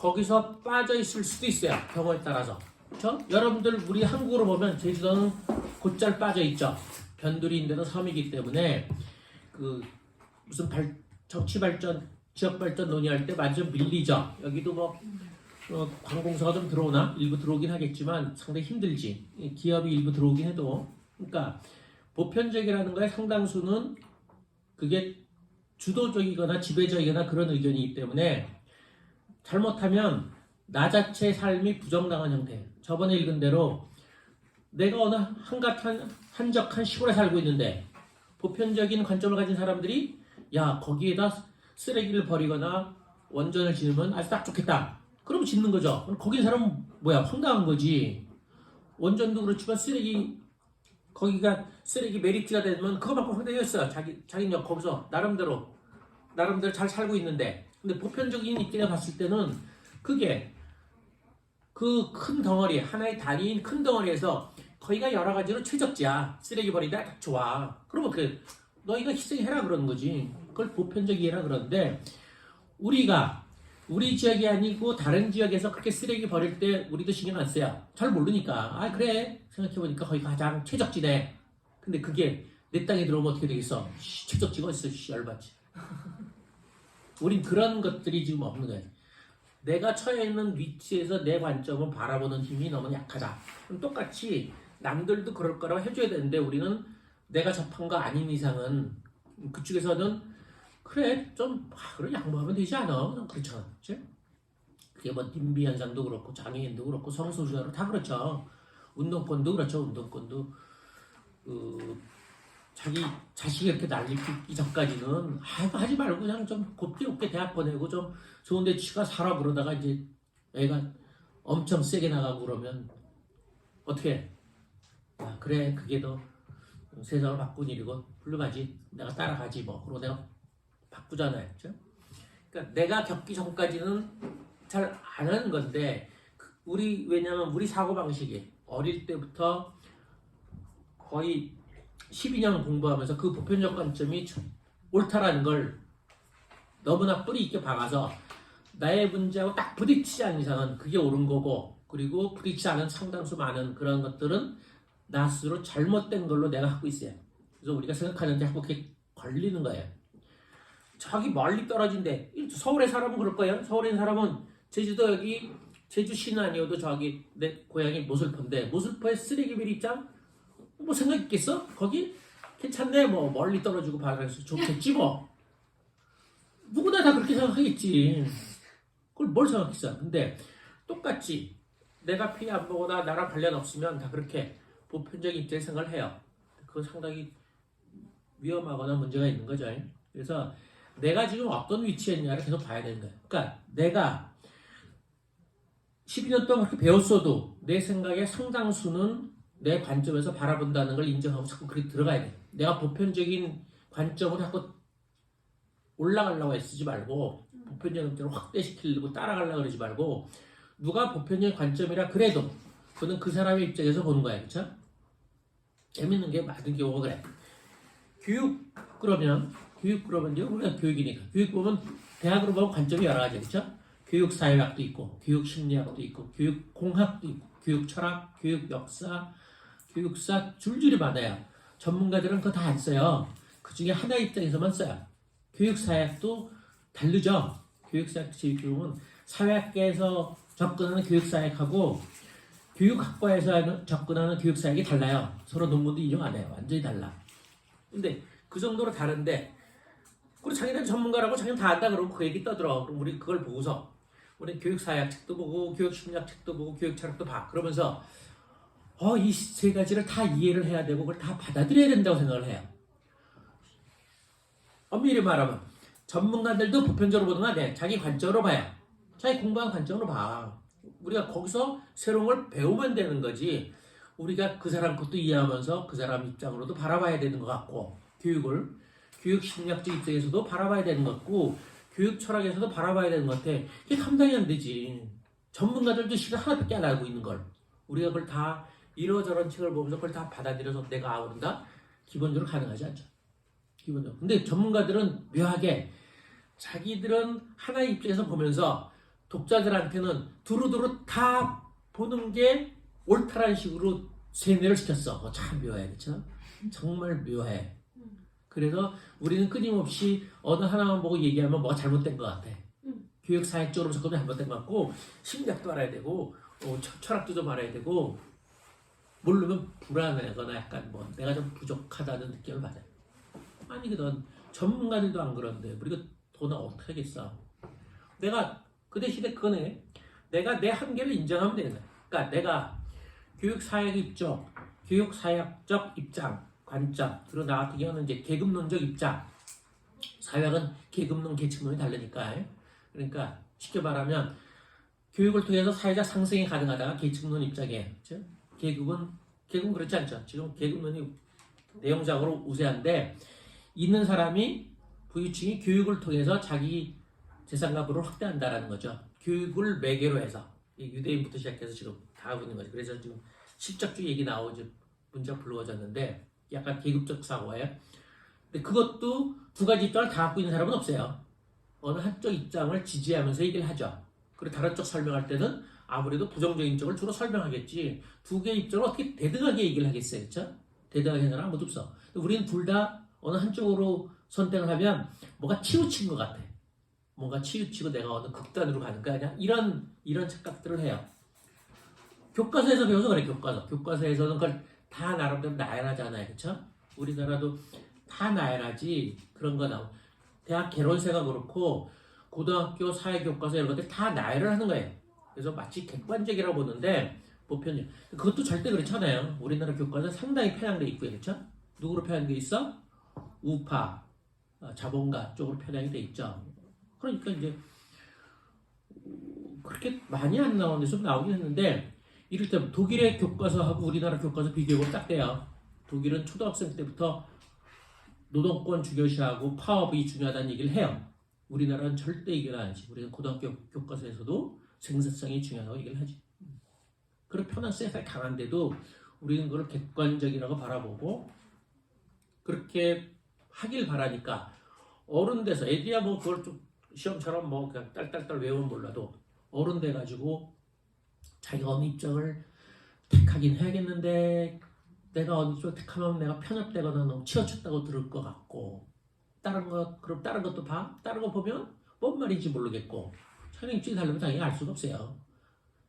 거기서 빠져 있을 수도 있어요. 경우에 따라서. 그렇죠? 여러분들 우리 한국으로 보면 제주도는 곧잘 빠져 있죠. 변두리인데도 섬이기 때문에 그 무슨 정치 발전, 지역 발전 논의할 때 완전 밀리죠. 여기도 뭐 관공서가 좀 들어오나? 일부 들어오긴 하겠지만 상당히 힘들지. 기업이 일부 들어오긴 해도. 그러니까 보편적이라는 거에 상당수는 그게 주도적이거나 지배적이거나 그런 의견이기 때문에 잘못하면 나 자체의 삶이 부정당한 형태. 저번에 읽은 대로 내가 어느 한적한 시골에 살고 있는데 보편적인 관점을 가진 사람들이 야 거기에다 쓰레기를 버리거나 원전을 지으면 아주 딱 좋겠다. 그럼 짓는 거죠. 거기 사람은 뭐야 황당한 거지. 원전도 그렇지만 거기가 쓰레기 메리트가 되면 그거만큼 황당했어요. 자기는 거기서 나름대로 잘 살고 있는데. 근데 보편적인 입장에 봤을 때는 그게 그 큰 덩어리, 하나의 단위인 큰 덩어리에서 거기가 여러 가지로 최적지야. 쓰레기 버리다 딱 좋아. 그러면 너희가 희생해라 그러는 거지. 그걸 보편적 이해라 그러는데 우리 지역이 아니고 다른 지역에서 그렇게 쓰레기 버릴 때 우리도 신경 안 써요. 잘 모르니까. 아 그래 생각해보니까 거기가 가장 최적지네. 근데 그게 내 땅에 들어오면 어떻게 되겠어? 최적지가 어딨어? 열받지. 우린 그런 것들이 지금 없는 거예요. 내가 처해 있는 위치에서 내 관점을 바라보는 힘이 너무 약하다. 그럼 똑같이 남들도 그럴 거라고 해줘야 되는데 우리는 내가 접한 거 아닌 이상은 그쪽에서는 그래 좀 그래 양보하면 되지 않아? 그렇잖아. 그치? 그게 뭐 딘비 현상도 그렇고 장애인도 그렇고 성소수자로 다 그렇죠. 운동권도 그렇죠. 운동권도 자기 자식이 이렇게 날리기 전까지는 하지 말고 그냥 좀 곱게 대학 보내고 좀 좋은 데 치가 살아 그러다가 이제 애가 엄청 세게 나가고 그러면 어떻게 해? 아, 그래 그게 더 세상을 바꾼 일이고 훌륭하지. 내가 따라가지 뭐. 그러고 내가 바꾸잖아요. 그렇죠? 그러니까 내가 겪기 전까지는 잘 안 하는 건데 왜냐면 우리 사고방식이 어릴 때부터 거의 12년 공부하면서 그 보편적 관점이 옳다라는 걸 너무나 뿌리 있게 박아서 나의 문제하고 딱 부딪히지 않는 이상은 그게 옳은 거고 그리고 부딪히지 않은 상당수 많은 그런 것들은 나 스스로 잘못된 걸로 내가 갖고 있어요. 그래서 우리가 생각하는데 자꾸 그게 걸리는 거예요. 저기 멀리 떨어진데 서울에 사람은 그럴 거예요. 서울에 있는 사람은 제주도 여기 제주시는 아니어도 저기 내 고향이 모슬포인데 모슬포에 쓰레기 비리장 뭐 생각 있겠어? 거기 괜찮네. 뭐 멀리 떨어지고 바다에서 좋겠지 뭐. 누구나 다 그렇게 생각하겠지. 그걸 뭘 생각했어? 근데 똑같이 내가 피해 안 보거나 나랑 관련 없으면 다 그렇게 보편적인 입장에 생각을 해요. 그건 상당히 위험하거나 문제가 있는 거죠. 그래서 내가 지금 어떤 위치에 있냐를 계속 봐야 되는 거예요. 그러니까 내가 12년 동안 그렇게 배웠어도 내 생각의 상당수는 내 관점에서 바라본다는 걸 인정하고 자꾸 그렇게 들어가야 돼. 내가 보편적인 관점을 자꾸 올라가려고 애쓰지 말고 보편적인 관점을 확대시키려고 따라가려고 그러지 말고 누가 보편적인 관점이라 그래도 그는 그 사람의 입장에서 보는 거야. 그렇죠? 재밌는 게 많은 경우가 그래. 교육 그러면 우리가 교육이니까 교육 보면 대학으로 보면 관점이 여러 가지 그렇죠? 교육 사회학도 있고 교육 심리학도 있고 교육 공학도 있고 교육 철학, 교육 역사, 교육사 줄줄이 많아요. 전문가들은 그거 다 안 써요. 그 중에 하나의 입장에서만 써요. 교육사회학도 다르죠. 교육사회학 보면 사회학계에서 접근하는 교육사회학하고 교육학과에서 접근하는 교육사회학이 달라요. 서로 논문도 인용 안 해요. 완전히 달라. 근데 그 정도로 다른데 그리고 자기는 전문가라고 자기는 다 안다 그러고 그 얘기 떠들어. 그럼 우리 그걸 보고서 우리 교육사회학 책도 보고 교육심리학 책도 보고 교육철학도 봐. 그러면서 이 세 가지를 다 이해를 해야 되고 그걸 다 받아들여야 된다고 생각을 해요. 엄밀히 말하면 전문가들도 보편적으로 보는 거 아니에요. 자기 관점으로 봐요. 자기 공부한 관점으로 봐. 우리가 거기서 새로운 걸 배우면 되는 거지. 우리가 그 사람 것도 이해하면서 그 사람 입장으로도 바라봐야 되는 것 같고 교육을 교육심리학적 입장에서도 바라봐야 되는 것 같고 교육 철학에서도 바라봐야 되는 것 같아. 이게 감당이 안 되지. 전문가들도 실은 하나밖에 안 알고 있는 걸 우리가 그걸 다 이러저런 책을 보면서 그걸 다 받아들여서 내가 아우른다? 기본적으로 가능하지 않죠. 기본적으로. 근데 전문가들은 묘하게 자기들은 하나의 입장에서 보면서 독자들한테는 두루두루 다 보는 게 옳다라는 식으로 세뇌를 시켰어. 참 묘해, 그렇죠? 정말 묘해. 그래서 우리는 끊임없이 어느 하나만 보고 얘기하면 뭐가 잘못된 것 같아. 교육 사회적으로 접근이 잘못된 것 같고, 심리학도 알아야 되고, 철학도 좀 알아야 되고, 모르면 불안하거나 약간 뭐 내가 좀 부족하다는 느낌을 받아요. 아니 그건 전문가들도 안 그런데 우리가 돈을 어떻게 하겠어? 내가 그 대신에 그거네. 내가 내 한계를 인정하면 되는 거야. 그러니까 내가 교육사회학적 입장, 관점, 그리고 나 같은 경우는 이제 계급론적 입장. 사회학은 계급론, 계층론이 다르니까. 그러니까 쉽게 말하면 교육을 통해서 사회적 상승이 가능하다가 계층론 입장이에요. 그렇죠? 계급은 그렇지 않죠. 지금 계급론이 내용적으로 우세한데 있는 사람이 부유층이 교육을 통해서 자기 재산과 부를 확대한다라는 거죠. 교육을 매개로 해서 유대인부터 시작해서 지금 다 하고 있는 거죠. 그래서 지금 실적주의 얘기 나오죠. 문제가 불거졌는데 약간 계급적 사고예요. 근데 그것도 두 가지 입장을 다 갖고 있는 사람은 없어요. 어느 한쪽 입장을 지지하면서 얘기를 하죠. 그리고 다른 쪽 설명할 때는 아무래도 부정적인 쪽을 주로 설명하겠지. 두 개의 입장을 어떻게 대등하게 얘기를 하겠어요, 그렇죠? 대등하게 하는 사람 아무도 없어. 우리는 둘 다 어느 한쪽으로 선택을 하면 뭐가 치우친 것 같아. 뭔가 치우치고 내가 어느 극단으로 가는 거야. 그냥 이런 착각들을 해요. 교과서에서 배워서 그래, 교과서에서는 그걸 다 나름대로 나열하잖아요, 그렇죠? 우리나라도 다 나열하지. 그런 거 나오고 대학 개론세가 그렇고 고등학교 사회교과서 이런 것들 다 나열을 하는 거예요. 그래서 마치 객관적이라고 보는데 보편적. 그것도 절대 그렇지 않아요. 우리나라 교과서 상당히 편향돼 있고요, 그렇죠? 누구로 편향돼 있어? 우파, 자본가 쪽으로 편향이 돼 있죠. 그러니까 이제 그렇게 많이 안 나오는데 좀 나오긴 했는데 이를테면 독일의 교과서하고 우리나라 교과서 비교해보면 딱 돼요. 독일은 초등학생 때부터 노동권 중요시하고 파업이 중요하다는 얘기를 해요. 우리나라는 절대 얘기를 안 하지. 우리는 고등학교 교과서에서도 생산성이 중요하다고 얘기를 하지. 그런 편향성이 강한데도 우리는 그걸 객관적이라고 바라보고 그렇게 하길 바라니까 어른 돼서 애들이야 뭐 그걸 좀 시험처럼 뭐 그냥 딸딸딸 외우면 몰라도 어른 돼가지고 자기가 어느 입장을 택하긴 해야겠는데 내가 어느 쪽을 택하면 내가 편협되거나 너무 치우쳤다고 들을 것 같고 그럼 다른 것도 봐? 다른 거 보면 뭔 말인지 모르겠고 차량 입장이 다르면 당연히 알 수가 없어요.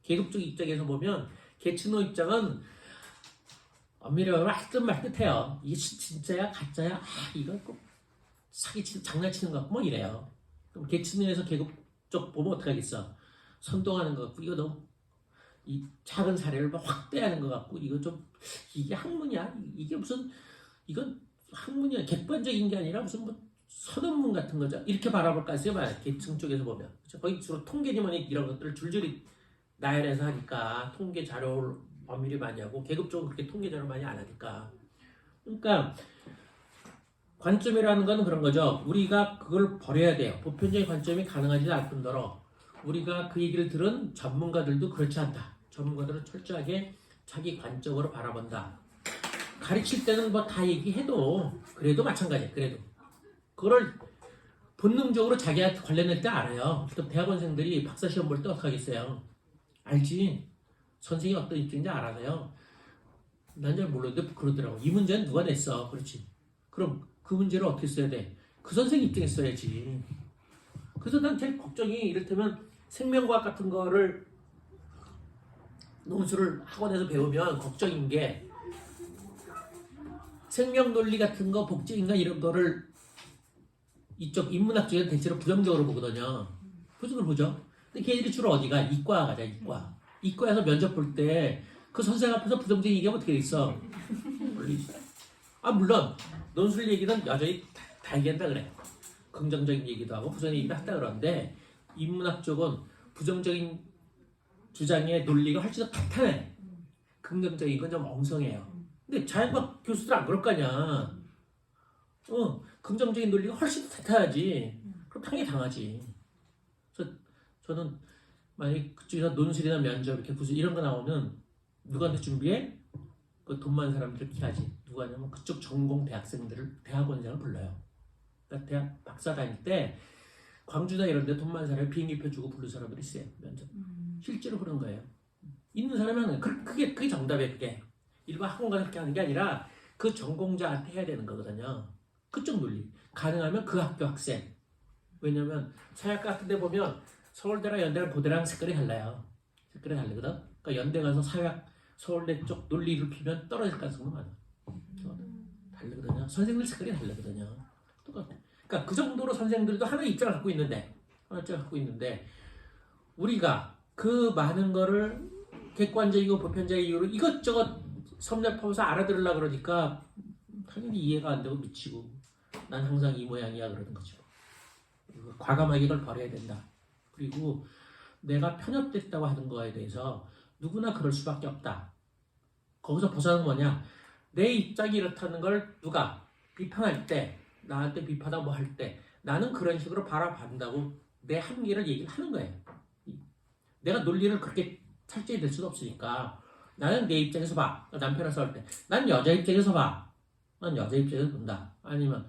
계급적 입장에서 보면 계층론 입장은 엄밀히 말하면 말듯해요. 이게 진짜야 가짜야? 이거 꼭 장난치는 것 같고 뭐 이래요. 그럼 계층론에서 계급 쪽 보면 어떡하겠어? 선동하는 것 같고 이거 너무 이 작은 사례를 막 확대하는 것 같고 이거 좀 이게 학문이야? 이게 무슨 이건 학문이야? 객관적인 게 아니라 무슨 뭐 선언문 같은 거죠. 이렇게 바라볼까 했어요. 계층 쪽에서 보면 그렇죠? 거기 주로 통계지만 이런 것들을 줄줄이 나열해서 하니까 통계 자료를 엄밀히 많이 하고 계급 쪽은 그렇게 통계 자료 많이 안 하니까 그러니까 관점이라는 건 그런 거죠. 우리가 그걸 버려야 돼요. 보편적인 관점이 가능하지 않을 뿐더러 우리가 그 얘기를 들은 전문가들도 그렇지 않다. 전문가들은 철저하게 자기 관점으로 바라본다. 가르칠 때는 뭐 다 얘기해도 그래도 마찬가지야. 그래도 그걸 본능적으로 자기한테 관련될 때 알아요. 또 대학원생들이 박사 시험 볼 때 어떻게 하겠어요? 알지. 선생님이 어떤 입장인지 알아서요. 난 잘 몰랐는데 그러더라고. 이 문제는 누가 냈어? 그렇지. 그럼 그 문제를 어떻게 써야 돼? 그 선생님 입장에 써야지. 그래서 난 제일 걱정이 이를테면 생명과학 같은 거를 논술을 학원에서 배우면 걱정인 게 생명 논리 같은 거, 복제인간 이런 거를 이쪽 인문학 쪽에는 대체로 부정적으로 보거든요. 부정을 보죠. 근데 걔들이 주로 어디가? 이과 가자, 이과. 이과에서 면접 볼 때 그 선생 앞에서 부정적인 얘기하면 어떻게 있어? 물론 논술 얘기는 여전히 다 얘기한다 그래. 긍정적인 얘기도 하고 부정적인 얘기도 한다 그러는데 인문학 쪽은 부정적인 주장의 논리가 훨씬 더 탄탄해. 긍정적인 건 좀 엉성해요. 근데 자연과학 교수들 안 그럴 거 아니야. 긍정적인 논리가 훨씬 더 탄탄하지. 그럼 당연히 당하지. 그래서 저는 만약에 그쪽에서 논술이나 면접 이렇게 부수 이런 거 나오면 누구한테 준비해? 그 돈 많은 사람들 키하지. 누가 하냐면 그쪽 전공 대학생들을 대학원생을 불러요. 그러니까 대학 박사 다닐 때 광주나 이런 데 돈 많은 사람이 비행기표 주고 부른 사람들이 있어요. 면접. 실제로 그런 거예요. 있는 사람이 하는 거예요. 그게 정답이에요. 그게. 일반 학원가 그렇게 하는 게 아니라 그 전공자한테 해야 되는 거거든요. 그쪽 논리. 가능하면 그 학교 학생. 왜냐면 사회학과 같은 데 보면 서울대랑 연대랑 고대랑 색깔이 달라요. 색깔이 다르거든. 그러니까 연대 가서 사회학 서울대 쪽 논리를 피면 떨어질 가능성이 많아. 다르거든요. 선생님들 색깔이 다르거든요. 똑같아. 그러니까 그 정도로 선생들도 하나의 입장을 갖고 있는데 우리가 그 많은 거를 객관적이고 보편적인 이유로 이것저것 섭렵하면서 알아들으려고 그러니까 당연히 이해가 안 되고 미치고 난 항상 이 모양이야 그러는 거죠. 과감하게 이걸 버려야 된다. 그리고 내가 편협됐다고 하는 거에 대해서 누구나 그럴 수밖에 없다. 거기서 벗어나는 뭐냐? 내 입장이 이렇다는 걸 누가 비판할 때, 나한테 비판하고 뭐 할 때 나는 그런 식으로 바라본다고 내 한계를 얘기를 하는 거예요. 내가 논리를 그렇게 철저히 될 수도 없으니까 나는 내 입장에서 봐. 남편이랑 싸울 때 난 여자 입장에서 봐. 난 여자 입장에서 본다. 아니면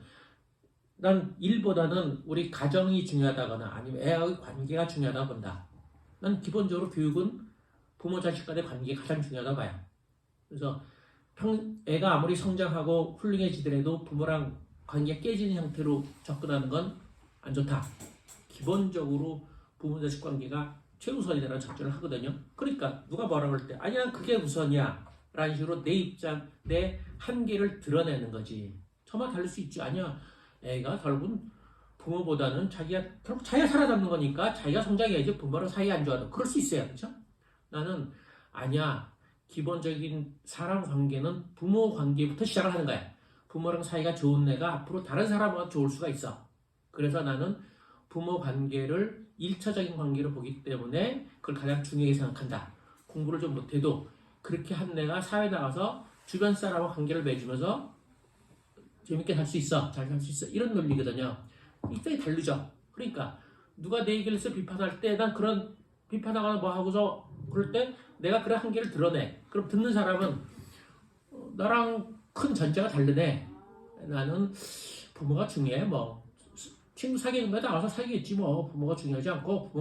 난 일보다는 우리 가정이 중요하다거나 아니면 애와의 관계가 중요하다고 본다. 난 기본적으로 교육은 부모 자식 간의 관계가 가장 중요하다고 봐요. 그래서 애가 아무리 성장하고 훌륭해지더라도 부모랑 관계가 깨지는 형태로 접근하는 건 안 좋다. 기본적으로 부모 자식 관계가 최우선이라는 작전을 하거든요. 그러니까 누가 뭐라 그럴 때 아니야 그게 우선이야 라는 식으로 내 입장, 내 한계를 드러내는 거지. 저만 다를 수 있지. 아니야 애가 결국은 부모보다는 결국 자기가 살아남는 거니까 자기가 성장해야지 부모랑 사이 안 좋아도 그럴 수 있어요. 그렇죠? 나는 아니야 기본적인 사람 관계는 부모 관계부터 시작을 하는 거야. 부모랑 사이가 좋은 애가 앞으로 다른 사람과 좋을 수가 있어. 그래서 나는 부모 관계를 1차적인 관계로 보기 때문에 그걸 가장 중요하게 생각한다. 공부를 좀 못해도 그렇게 한 애가 사회에 나가서 주변 사람과 관계를 맺으면서 재밌게 살 수 있어. 잘 살 수 있어. 이런 논리거든요. 입장이 다르죠. 그러니까 누가 내 얘기를 해서 비판할 때 난 그런 비판하거나 뭐 하고서 그럴 때 내가 그런 한계를 드러내. 그럼 듣는 사람은 나랑 큰 전제가 다르네. 나는 부모가 중요해. 뭐 친구 사귀는 거에 나와서 사귀겠지 뭐. 부모가 중요하지 않고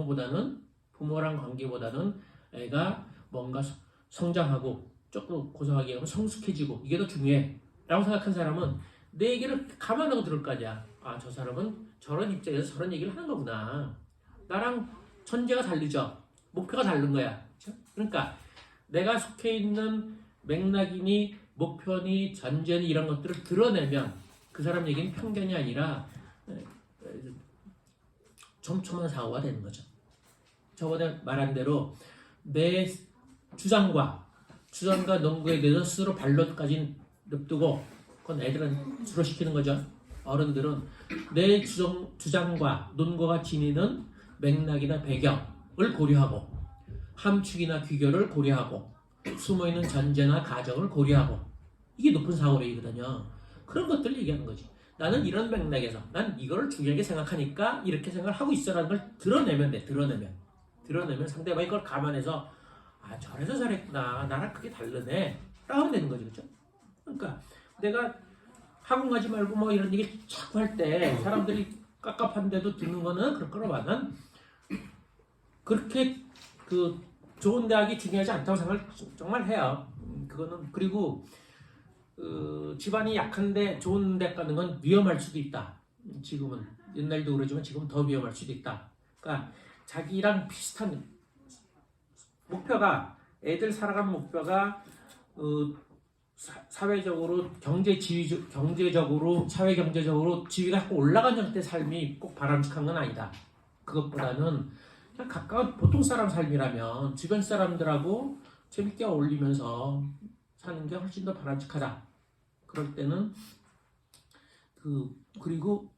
부모랑 관계보다는 애가 뭔가 성장하고 조금 고상하게 하면 성숙해지고 이게 더 중요해. 라고 생각한 사람은 내 얘기를 감안하고 들을 거 아니야. 아, 저 사람은 저런 입장에서 저런 얘기를 하는 거구나. 나랑 전제가 다르죠. 목표가 다른 거야. 그렇죠? 그러니까 내가 속해 있는 맥락이니 목표니 전제니 이런 것들을 드러내면 그 사람 얘기는 편견이 아니라 촘촘한 사고가 되는 거죠. 저번에 말한 대로 내 주장과 논거에 대해서 스스로 반론까지 냅두고 그건 애들은 주로 시키는 거죠. 어른들은 내 주장과 논거가 지니는 맥락이나 배경을 고려하고 함축이나 귀결을 고려하고 숨어있는 전제나 가정을 고려하고 이게 높은 사고력이거든요. 그런 것들을 얘기하는 거지. 나는 이런 맥락에서 난 이걸 중요하게 생각하니까 이렇게 생각을 하고 있어라는 걸 드러내면 돼. 드러내면 상대방이 그걸 감안해서 아 저래서 잘했구나. 나랑 그게 다르네. 라고 하면 되는 거죠. 그렇죠? 그러니까 내가 학원 가지 말고 뭐 이런 얘기 자꾸 할 때 사람들이 깝깝한데도 듣는 거는 그럴 거라 봐. 난 그렇게 그 좋은 대학이 중요하지 않다고 생각을 정말 해요. 그거는 그리고 집안이 약한데 좋은 대학 가는 건 위험할 수도 있다. 지금은 옛날도 그러지만 지금은 더 위험할 수도 있다. 그러니까 자기랑 비슷한 목표가 애들 살아가는 목표가 사회적으로 경제적으로 사회 경제적으로 지위가 자꾸 올라가는 형태의 삶이 꼭 바람직한 건 아니다. 그것보다는 그냥 가까운 보통 사람 삶이라면 주변 사람들하고 재밌게 어울리면서 사는 게 훨씬 더 바람직하다. 그럴 때는 그리고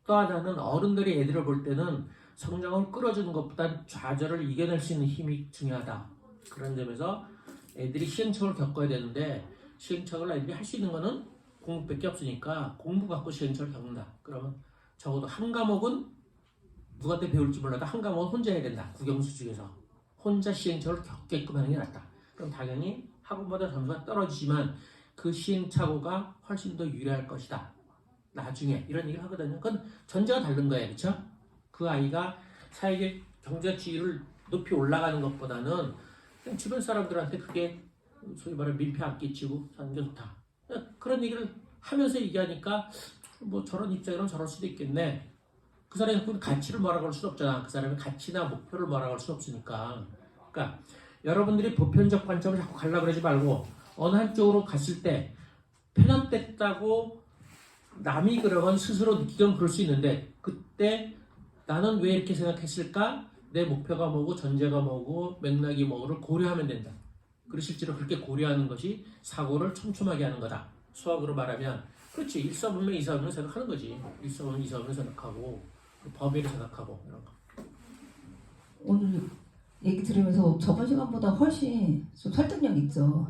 또 하나는 어른들이 애들을 볼 때는 성장을 끌어주는 것보단 좌절을 이겨낼 수 있는 힘이 중요하다. 그런 점에서 애들이 시행착오를 겪어야 되는데 시행착오를 애들이 할 수 있는 거는 공부밖에 없으니까 공부 갖고 시행착오를 겪는다. 그러면 적어도 한 과목은 누구한테 배울지 몰라도 한 과목은 혼자 해야 된다. 국영수 중에서 혼자 시행착오를 겪게끔 하는 게 낫다. 그럼 당연히 학원보다 점수가 떨어지지만 그 시행착오가 훨씬 더 유리할 것이다. 나중에 이런 얘기를 하거든요. 그건 전제가 다른 거예요. 그렇죠? 그 아이가 사회적 경제 지위를 높이 올라가는 것보다는 그냥 주변 사람들한테 그게 소위 말하는 민폐 안 끼치고 사는 게 좋다. 그런 얘기를 하면서 얘기하니까 뭐 저런 입장이라면 저럴 수도 있겠네. 그 사람이 그 가치를 말하고 할 수는 없잖아. 그 사람의 가치나 목표를 말하고 할 수는 없으니까. 그러니까 여러분들이 보편적 관점을 자꾸 가려고 그러지 말고 어느 한쪽으로 갔을 때 편협됐다고 남이 그러면 스스로 느끼건 그럴 수 있는데 그때 나는 왜 이렇게 생각했을까? 내 목표가 뭐고 전제가 뭐고 맥락이 뭐고를 고려하면 된다. 그리고 실제로 그렇게 고려하는 것이 사고를 촘촘하게 하는 거다. 수학으로 말하면 그렇지. 일사분명 이사분명 생각하는 거지. 일사분명 이사분명 생각하고 범위를 생각하고 이런 거. 오늘 얘기 들으면서 저번 시간보다 훨씬 좀 설득력 있죠.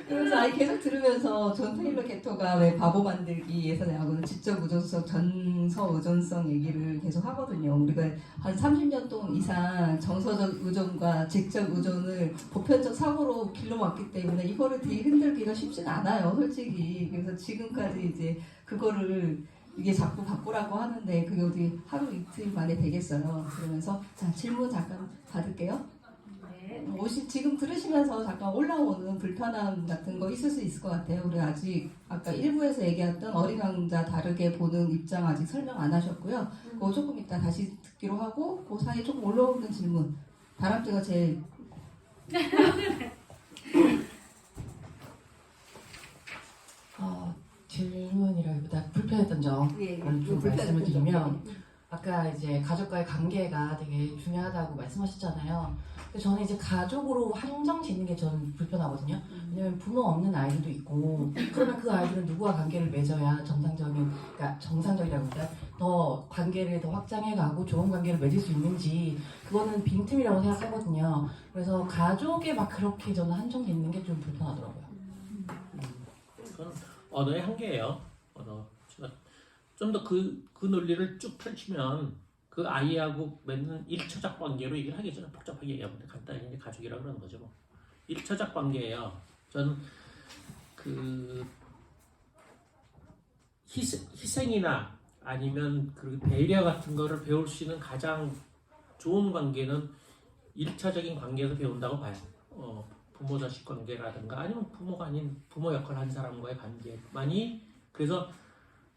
그래서 아예 계속 들으면서 존 테일러 게토가 왜 바보 만들기에서 나오는 지적 의존성, 전서 의존성 얘기를 계속 하거든요. 우리가 한 30년 동안 이상 정서적 의존과 지적 의존을 보편적 사고로 길러왔기 때문에 이거를 되게 흔들기가 쉽진 않아요, 솔직히. 그래서 지금까지 이제 그거를 이게 자꾸 바꾸라고 하는데 그게 어디 하루 이틀 만에 되겠어요. 그러면서 자 질문 잠깐 받을게요. 지금 들으시면서 잠깐 올라오는 불편함 같은 거 있을 수 있을 것 같아요. 우리 아직 아까 1부에서 얘기했던 어린 왕자 다르게 보는 입장 아직 설명 안 하셨고요. 그거 조금 이따 다시 듣기로 하고 그 사이에 조금 올라오는 질문. 다람쥐가 제일 질문이라기보다 불편했던 점을 좀 말씀을 드리면 아까 이제 가족과의 관계가 되게 중요하다고 말씀하셨잖아요. 근데 저는 이제 가족으로 한정 짓는 게 저는 불편하거든요. 왜냐면 부모 없는 아이들도 있고 그러면 그 아이들은 누구와 관계를 맺어야 그러니까 정상적이라기보다 더 관계를 더 확장해가고 좋은 관계를 맺을 수 있는지 그거는 빈틈이라고 생각하거든요. 그래서 가족에 막 그렇게 저는 한정 짓는 게 좀 불편하더라고요. 그건 언어의 한계예요. 언어. 좀 더 그 논리를 쭉 펼치면 그 아이하고 맺는 일처적 관계로 얘기를 하겠죠. 복잡하게 얘기하면 간단히 이제 가족이라고 그러는 거죠. 뭐. 일처적 관계예요. 저는 그 희생이나 아니면 그 배려 같은 거를 배울 수 있는 가장 좋은 관계는 일차적인 관계에서 배운다고 봐요. 부모 자식 관계라든가 아니면 부모가 아닌 부모 역할을 한 사람과의 관계만이 그래서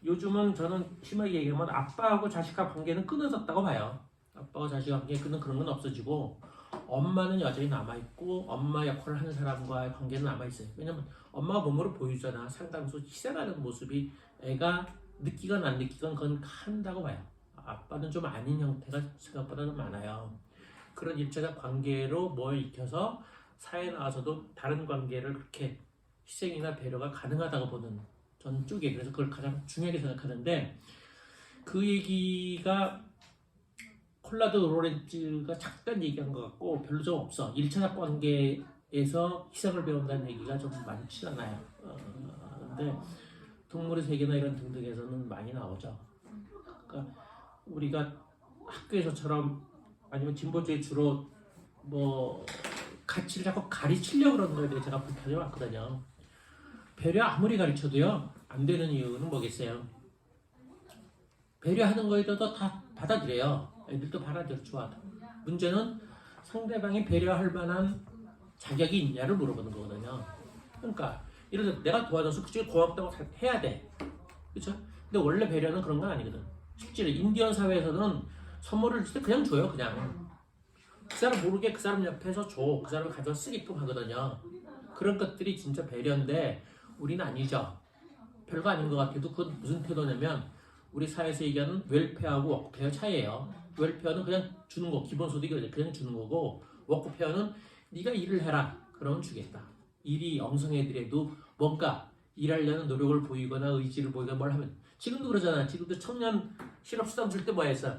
요즘은 저는 심하게 얘기하면 아빠하고 자식과 관계는 끊어졌다고 봐요. 아빠와 자식 관계 끊는 그런 건 없어지고 엄마는 여전히 남아있고 엄마 역할을 하는 사람과의 관계는 남아있어요. 왜냐면 엄마가 몸으로 보여주잖아. 상당수 희생하는 모습이 애가 느끼건 안 느끼건 그건 한다고 봐요. 아빠는 좀 아닌 형태가 생각보다는 많아요. 그런 일체적 관계로 뭘 익혀서 사회에 나와서도 다른 관계를 그렇게 희생이나 배려가 가능하다고 보는 전 쪽에 그래서 그걸 가장 중요하게 생각하는데 그 얘기가 콜라드 로렌츠가 잠깐 얘기한 것 같고 별로 좀 없어. 1차적 관계에서 희생을 배운다는 얘기가 좀 많지 않아요. 근데 동물의 세계나 이런 등등에서는 많이 나오죠. 그러니까 우리가 학교에서처럼 아니면 진보주의 주로 뭐 가치를 자꾸 가르치려고 그러는 거에 대해 제가 불편해 왔거든요. 배려 아무리 가르쳐도요 안 되는 이유는 뭐겠어요? 배려하는 거에 대해서 다 받아들여요. 애들도 받아들여 좋아하다. 문제는 상대방이 배려할 만한 자격이 있냐를 물어보는 거거든요. 그러니까 예를 들어 내가 도와줘서 그쪽에 고맙다고 해야 돼. 그렇죠? 근데 원래 배려는 그런 건 아니거든. 실제로 인디언 사회에서는 선물을 줄 때 그냥 줘요. 그냥 그 사람 모르게 그 사람 옆에서 줘. 그 사람을 가져 쓰게끔 하거든요. 그런 것들이 진짜 배려인데 우리는 아니죠. 별거 아닌 것 같아도 그건 무슨 태도냐면 우리 사회에서 얘기하는 웰페어하고 워크페어 차이예요. 웰페어는 그냥 주는 거, 기본소득이 그냥 주는 거고 워크페어는 네가 일을 해라. 그러면 주겠다. 일이 엉성애들에도 뭔가 일하려는 노력을 보이거나 의지를 보이거나 뭘 하면 지금도 그러잖아. 지금도 청년 실업수당 줄 때 뭐 했어?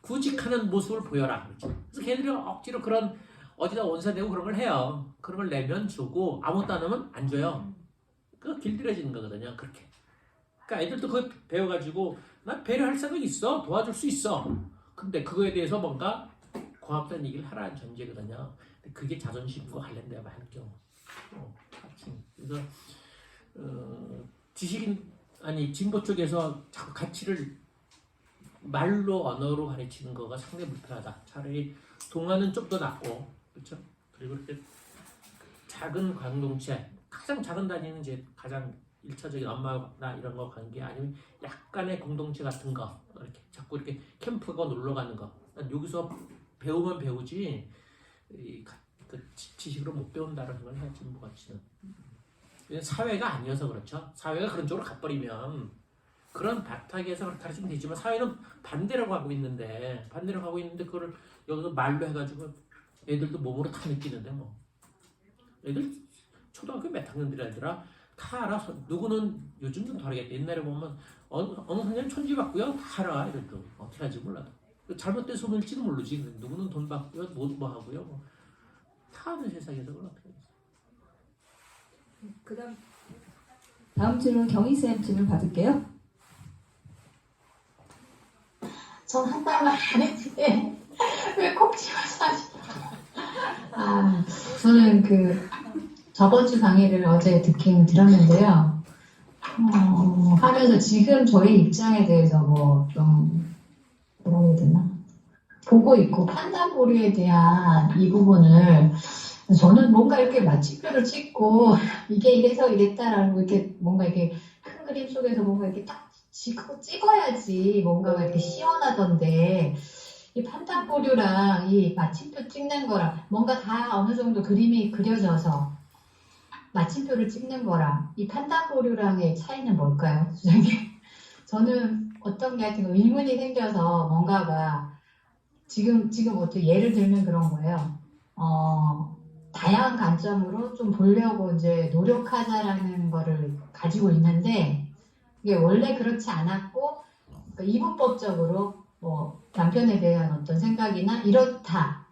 구직하는 모습을 보여라. 그렇죠? 그래서 걔들이 억지로 그런 어디다 원사 내고 그런 걸 해요. 그런 걸 내면 주고 아무것도 안 하면 안 줘요. 그거 길들여지는 거거든요. 그렇게. 그러니까 애들도 그거 배워가지고 난 배려할 생각이 있어. 도와줄 수 있어. 근데 그거에 대해서 뭔가 고맙다는 얘기를 하라는 전제거든요. 근데 그게 자존심과 관련돼야 많은 경우. 그래서 지식인 아니 진보 쪽에서 자꾸 가치를 말로 언어로 가르치는 거가 상당히 불편하다. 차라리 동화는 좀 더 낫고 그렇죠. 그리고 이렇게 작은 공동체, 가장 작은 단위는 이제 가장 일차적인 엄마나 이런 거 관계 아니면 약간의 공동체 같은 거 이렇게 자꾸 이렇게 캠프가 놀러 가는 거. 여기서 배우면 배우지 그 지식으로 못 배운다는 걸 해야지 뭐 가치는. 사회가 아니어서 그렇죠. 사회가 그런 쪽으로 가버리면 그런 바닥에서 그렇게 가르치면 되지만 사회는 반대로 가고 있는데 그거를 여기서 말로 해가지고 애들도 몸으로 다 느끼는데 뭐 애들 초등학교 몇 학년들 애들아 다 알아서 누구는 요즘 좀 다르겠다. 옛날에 보면 어느 선생님 천지 받고요 다 알아 애들도 어떻게 하지 몰라도 잘못된 소문일지도 모르지. 누구는 돈 받고요 뭐 하고요 뭐 다 아는 세상에서 그걸 어떻게 하겠어. 그다음 다음 질문 경희쌤 질문 받을게요. 전 한 달만 안 했는데 왜 꼭 집어서 하시냐. 저는 저번 주 강의를 어제 듣긴 들었는데요. 하면서 지금 저희 입장에 대해서 뭐라고 해야 되나? 보고 있고 판단 보류에 대한 이 부분을 저는 뭔가 이렇게 마침표를 찍고 이게 이래서 이랬다라는 이렇게 뭔가 이렇게 큰 그림 속에서 뭔가 이렇게 딱 찍어야지 뭔가가 이렇게 시원하던데 이 판단 보류랑 이 마침표 찍는 거랑 뭔가 다 어느 정도 그림이 그려져서 마침표를 찍는 거랑 이 판단 보류랑의 차이는 뭘까요, 주장님? 저는 어떤 게 하여튼 의문이 생겨서 뭔가가 지금 어떻게 예를 들면 그런 거예요. 다양한 관점으로 좀 보려고 이제 노력하자라는 거를 가지고 있는데 이게 원래 그렇지 않았고 그러니까 이분법적으로 뭐 남편에 대한 어떤 생각이나 이렇다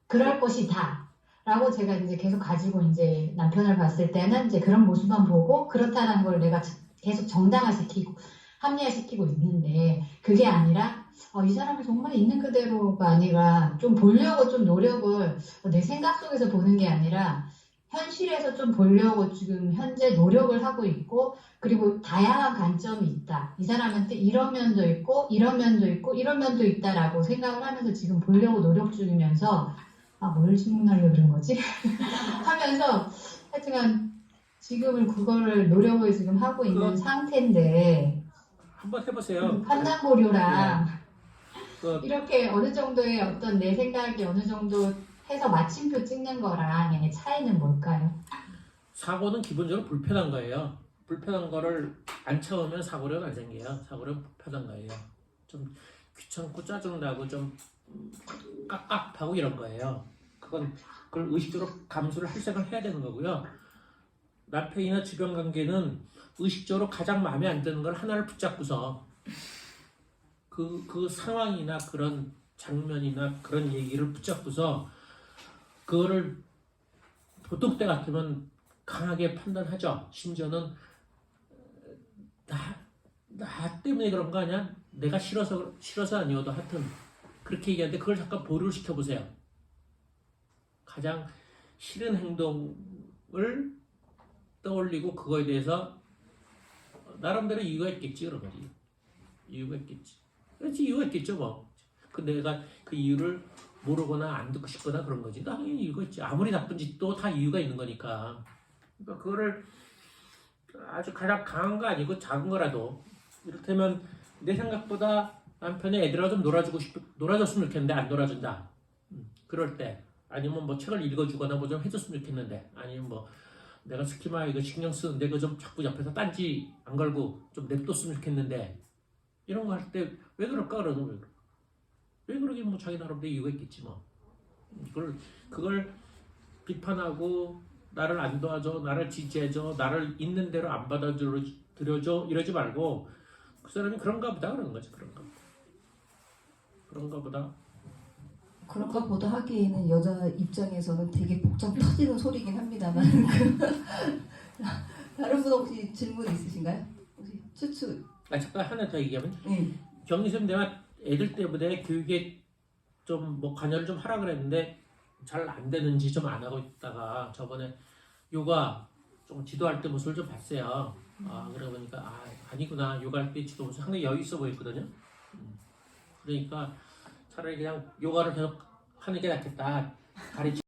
그럴 것이다 라고 제가 이제 계속 가지고 이제 남편을 봤을 때는 이제 그런 모습만 보고 그렇다는 걸 내가 계속 정당화시키고 합리화시키고 있는데 그게 아니라 이 사람이 정말 있는 그대로가 아니라 좀 보려고 좀 노력을 내 생각 속에서 보는 게 아니라 현실에서 좀 보려고 지금 현재 노력을 하고 있고 그리고 다양한 관점이 있다. 이 사람한테 이런 면도 있고 이런 면도 있고 이런 면도 있다라고 생각을 하면서 지금 보려고 노력 중이면서 뭘 질문하려고 그런 거지? 하면서 하여튼간 지금은 그거를 노력을 지금 하고 있는 상태인데 한번 해보세요. 판단 보류랑 네. 이렇게 어느 정도의 어떤 내 생각이 어느 정도 해서 마침표 찍는 거랑 얘네 차이는 뭘까요? 사고는 기본적으로 불편한 거예요. 불편한 거를 안 참으면 사고력 안 생겨요. 사고력 불편한 거예요. 좀 귀찮고 짜증나고 좀 깝깝하고 이런 거예요. 그걸 의식적으로 감수를 할 생각을 해야 되는 거고요. 남편이나 주변 관계는 의식적으로 가장 마음에 안 드는 걸 하나를 붙잡고서 그 상황이나 그런 장면이나 그런 얘기를 붙잡고서 그거를 보통 때 같으면 강하게 판단하죠. 심지어는 나 때문에 그런 거 아니야? 내가 싫어서 아니어도 하여튼 그렇게 얘기하는데 그걸 잠깐 보류를 시켜보세요. 가장 싫은 행동을 떠올리고 그거에 대해서 나름대로 이유가 있겠지 그런 거지. 이유가 있겠지. 그렇지 이유가 있겠죠 뭐. 내가 그 이유를 모르거나 안 듣고 싶거나 그런 거지. 당연히 이유가 있지. 아무리 나쁜 짓도 다 이유가 있는 거니까. 그러니까 그거를 아주 가장 강한 거 아니고 작은 거라도 이를테면 내 생각보다 남편이 애들하고 좀 놀아줬으면 좋겠는데 안 놀아준다. 그럴 때 아니면 뭐 책을 읽어주거나 뭐 좀 해줬으면 좋겠는데 아니면 뭐 내가 스키마 이거 신경 쓰는데 그거 좀 자꾸 옆에서 딴지 안 걸고 좀 냅뒀으면 좋겠는데 이런 거 할 때 왜 그럴까 그러는 왜 그러긴 뭐 자기 나름대로 이유가 있겠지 뭐. 그걸 비판하고 나를 안 도와줘, 나를 지지해줘, 나를 있는 대로 안 받아들여줘 이러지 말고 그 사람이 그런가 보다 그러는 거지. 그런가 보다. 그런가 보다 하기에는 여자 입장에서는 되게 복장 터지는 소리긴 합니다만 다른 분 혹시 질문 있으신가요? 혹시 추추. 잠깐 하나 더 얘기하면 네. 경리쌤 내가 애들 때문에 교육에 좀 뭐 관여를 좀 하라 그랬는데 잘 안 되는지 좀 안 하고 있다가 저번에 요가 좀 지도할 때 모습을 좀 봤어요. 그러고 보니까 아니구나. 요가할 때 지도 모습 상당히 여유 있어 보였거든요. 그러니까 차라리 그냥 요가를 계속 하는 게 낫겠다. 가르치